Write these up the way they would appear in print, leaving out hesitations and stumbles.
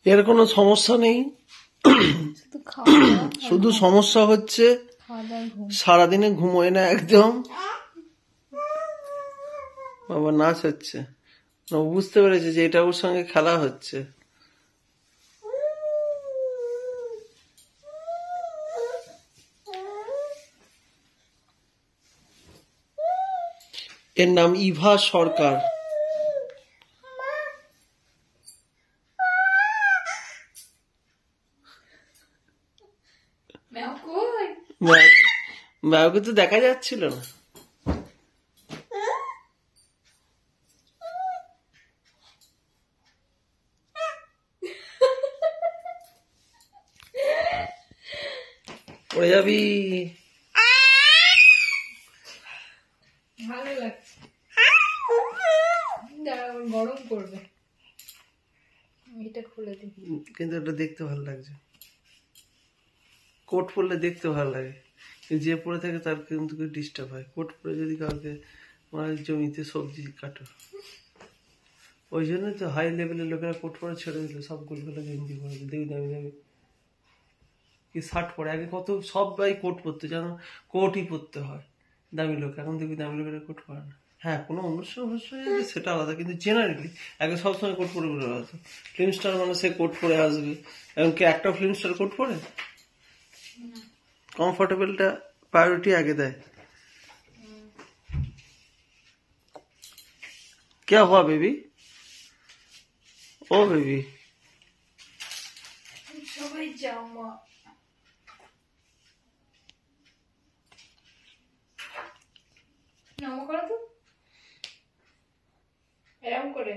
এর কোনো সমস্যা নেই, শুধু সমস্যা হচ্ছে সারাদিনে ঘুমোয় না একদম। বাবা নাচ হচ্ছে, বুঝতে পেরেছে যে এটা ওর সঙ্গে খেলা হচ্ছে। এর নাম ইভা সরকার। ম্যাওকে তো দেখা যাচ্ছিল না। পড়ে যাবি। ভালো লাগছে, গরম করবে। এটা খুলে দিই, কিন্তু এটা দেখতে ভালো লাগছে। কোট পরলে দেখতে ভালো লাগে, যে পরে থাকে তার কিন্তু ডিস্টার্ব হয়। কোট পরে যদি কাউকে জমিতে সবজি কাটো, ওই জন্য তো হাই লেভেলের লোকেরা কোট পরে ছেড়ে দিল, সব গোলগুলো গেঞ্জি পরে দেখি দামি দামি কি শার্ট পরে। আগে কত সবাই কোট পরতো, জানো, কোটই পরতে হয় দামি লোক। এখন দেখবি দামি লোকেরা কোট পরে না। হ্যাঁ, কোনো অনুষ্ঠান সেটা আলাদা, কিন্তু জেনারেলি আগে সবসময় কোট পরে ঘুরে বেড়াতো। ফিল্ম স্টার মানে সে কোট পরে আসবে। এখন কি একটা ফিল্ম স্টার কোট পরে? কমফোর্টেবলটা প্রায়োরিটি আগে দেয়। क्या हुआ बेबी? ओ बेबी, সবাই জামা নামো করো তো, এরকম করে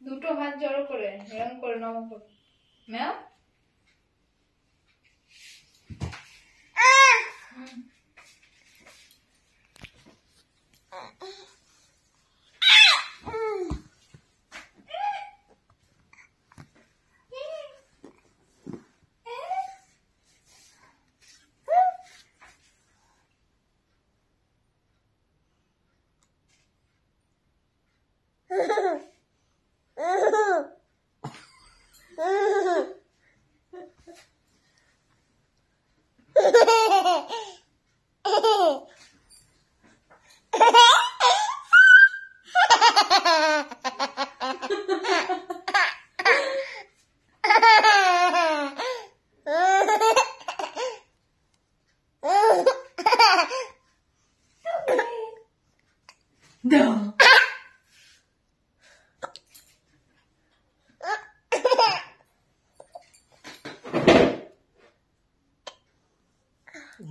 দুটো হাত জড়ো করে এরকম করে নামো করো। ম্যাও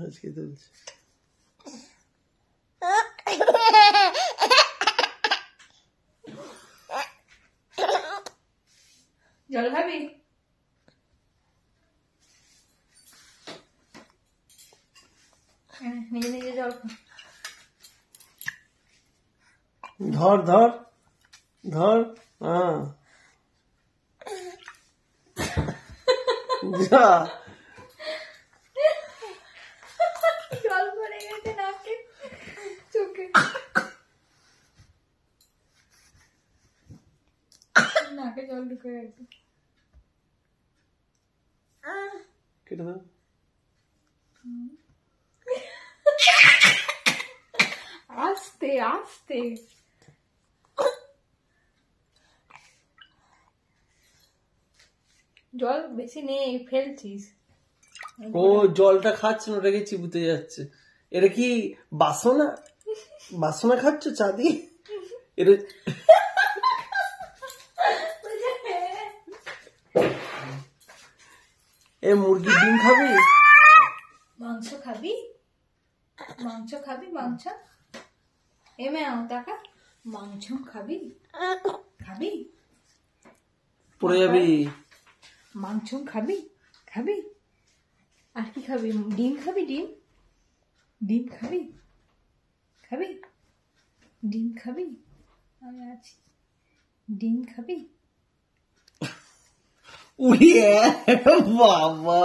আজকে তুলছে। জল খাবি? নিজে নিজে জল খা। ধর ধর ধর, হ্যাঁ যা। জল পড়ে গেছে নাকে, চোখে, নাকে জল ঢুকে গেছে। কেটে দাও। আস্তে আস্তে। জল বেশি নেই, ফেলছিস। ও জলটা খাচ্ছে না, ওটাকে চিবুতে যাচ্ছে। এটা কি বাসনা? বাসনা খাচ্ছ চা দিয়ে? এটা এ মুরগির ডিম খাবি? মাংস খাবি? মাংস খাবি? মাংস এ ম্যাও টাকা মাংস খাবি? খাবি? পড়ে যাবি। মাংস খাবি? খাবি? আর কি খাবি? ডিম খাবি? ডিম ডিম খাবি? খাবি? ডিম খাবি? আমি আছি। ডিম খাবি? উড়িয়ে বাবা।